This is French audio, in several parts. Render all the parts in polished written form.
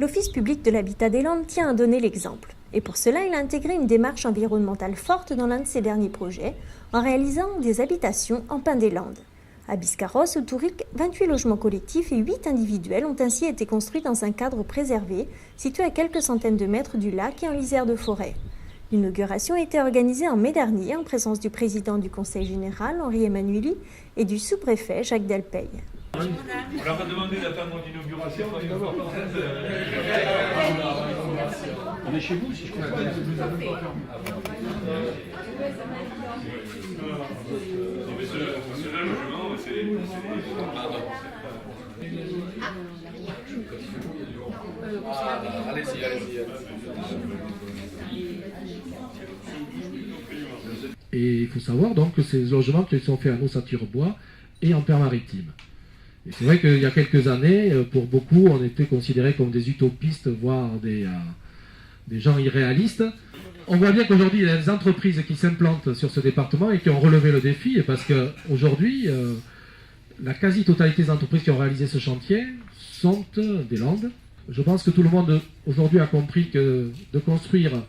L'Office public de l'habitat des Landes tient à donner l'exemple. Et pour cela, il a intégré une démarche environnementale forte dans l'un de ses derniers projets, en réalisant des habitations en pin des Landes. À Biscarrosse, au Touric, 28 logements collectifs et 8 individuels ont ainsi été construits dans un cadre préservé, situé à quelques centaines de mètres du lac et en lisière de forêt. L'inauguration a été organisée en mai dernier en présence du président du Conseil général, Henri Emmanueli, et du sous-préfet, Jacques Delpeille. On leur a demandé d'attendre l'inauguration. On est chez vous, si je comprends bien. Ce logement, c'est... Allez-y. Et il faut savoir donc que ces logements qui sont faits en ossature bois et en terre maritime. Et c'est vrai qu'il y a quelques années, pour beaucoup, on était considérés comme des utopistes, voire des gens irréalistes. On voit bien qu'aujourd'hui, il y a des entreprises qui s'implantent sur ce département et qui ont relevé le défi, parce qu'aujourd'hui, la quasi-totalité des entreprises qui ont réalisé ce chantier sont des Landes. Je pense que tout le monde aujourd'hui a compris que de construire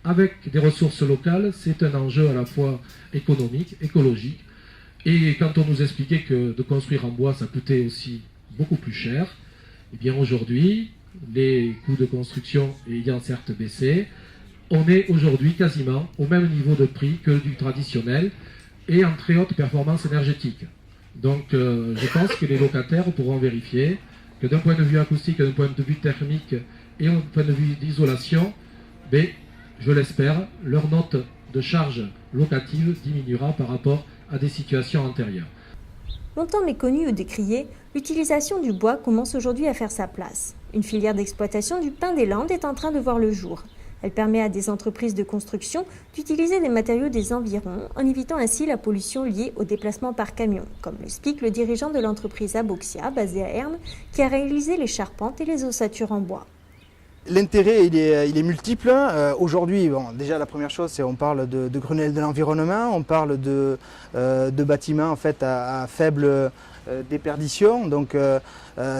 avec des ressources locales, c'est un enjeu à la fois économique, écologique. Et quand on nous expliquait que de construire en bois, ça coûtait aussi beaucoup plus cher, eh bien aujourd'hui, les coûts de construction ayant certes baissé, on est aujourd'hui quasiment au même niveau de prix que du traditionnel et en très haute performance énergétique. Donc je pense que les locataires pourront vérifier que d'un point de vue acoustique, d'un point de vue thermique et d'un point de vue d'isolation, je l'espère, leur note de charge locative diminuera par rapport à des situations antérieures. Longtemps méconnue ou décriée, l'utilisation du bois commence aujourd'hui à faire sa place. Une filière d'exploitation du pin des Landes est en train de voir le jour. Elle permet à des entreprises de construction d'utiliser des matériaux des environs, en évitant ainsi la pollution liée au déplacement par camion, comme l'explique le dirigeant de l'entreprise Aboxia, basée à Herne, qui a réalisé les charpentes et les ossatures en bois. L'intérêt, il est multiple. Aujourd'hui, déjà la première chose, c'est on parle de Grenelle de l'environnement, on parle de bâtiments en fait à faible déperdition. Donc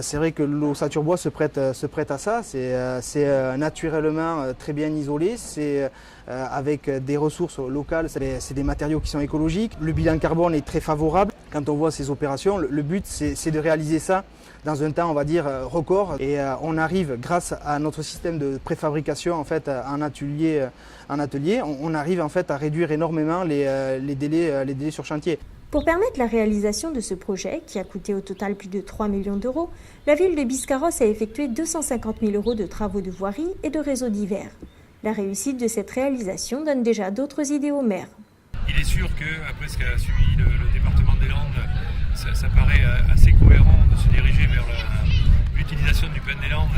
c'est vrai que l'ossature bois se prête à ça. C'est naturellement très bien isolé. C'est avec des ressources locales, c'est des matériaux qui sont écologiques. Le bilan carbone est très favorable. Quand on voit ces opérations, le but c'est de réaliser ça dans un temps, on va dire, record. Et on arrive, grâce à notre système de préfabrication en fait, en atelier, on arrive en fait à réduire énormément les délais sur chantier. Pour permettre la réalisation de ce projet, qui a coûté au total plus de 3 millions d'euros, la ville de Biscarrosse a effectué 250 000 € de travaux de voirie et de réseaux divers. La réussite de cette réalisation donne déjà d'autres idées au maire. Il est sûr qu'après ce qu'a suivi le département des Landes, ça paraît assez cohérent de se diriger vers l'utilisation du pin des Landes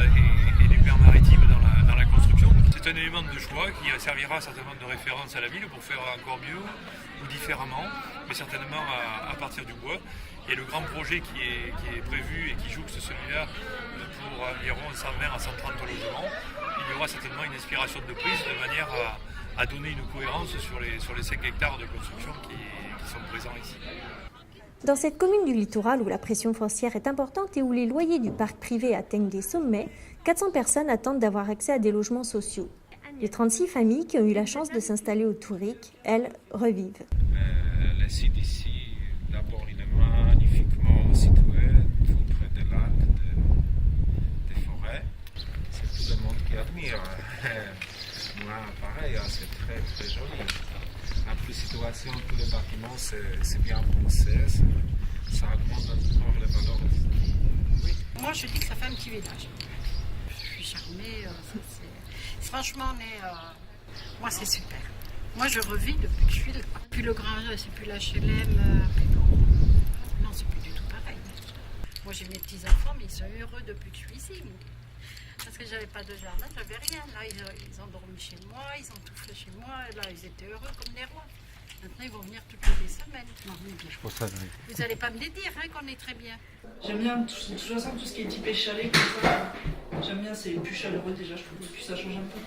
et du pin maritime dans la construction. C'est un élément de choix qui servira certainement de référence à la ville pour faire encore mieux ou différemment, mais certainement à partir du bois. Et le grand projet qui est prévu et qui jouxte celui-là pour environ 120 à 130 logements, il y aura certainement une inspiration de prise de manière à donner une cohérence sur les 5 hectares de construction qui sont présents ici. Dans cette commune du littoral où la pression foncière est importante et où les loyers du parc privé atteignent des sommets, 400 personnes attendent d'avoir accès à des logements sociaux. Les 36 familles qui ont eu la chance de s'installer au Touric, elles, revivent. Le site ici, d'abord, il est magnifiquement situé, tout près des lacs, des forêts. C'est tout le monde qui admire. Moi, pareil, c'est très très joli. La situation de tous les bâtiments, c'est bien pensé, ça augmente encore les valeurs. Oui. Moi, je dis que ça fait un petit village. Je suis charmée. Franchement, moi, c'est super. Moi, je revis depuis que je suis là. Puis le grand, c'est plus l'HLM. Non, c'est plus du tout pareil. Moi, j'ai mes petits-enfants, mais ils sont heureux depuis que je suis ici. Parce que j'avais pas de jardin, j'avais rien. Là, ils ont dormi chez moi, ils ont tout fait chez moi. Là, ils étaient heureux comme des rois. Maintenant, ils vont venir toutes les semaines. Non, je pense ça, oui. Vous n'allez pas me le dire, hein, qu'on est très bien. J'aime bien, de toute façon, tout ce qui est typé chalet, comme ça. J'aime bien, c'est plus chaleureux déjà, je trouve. Et puis ça change un peu.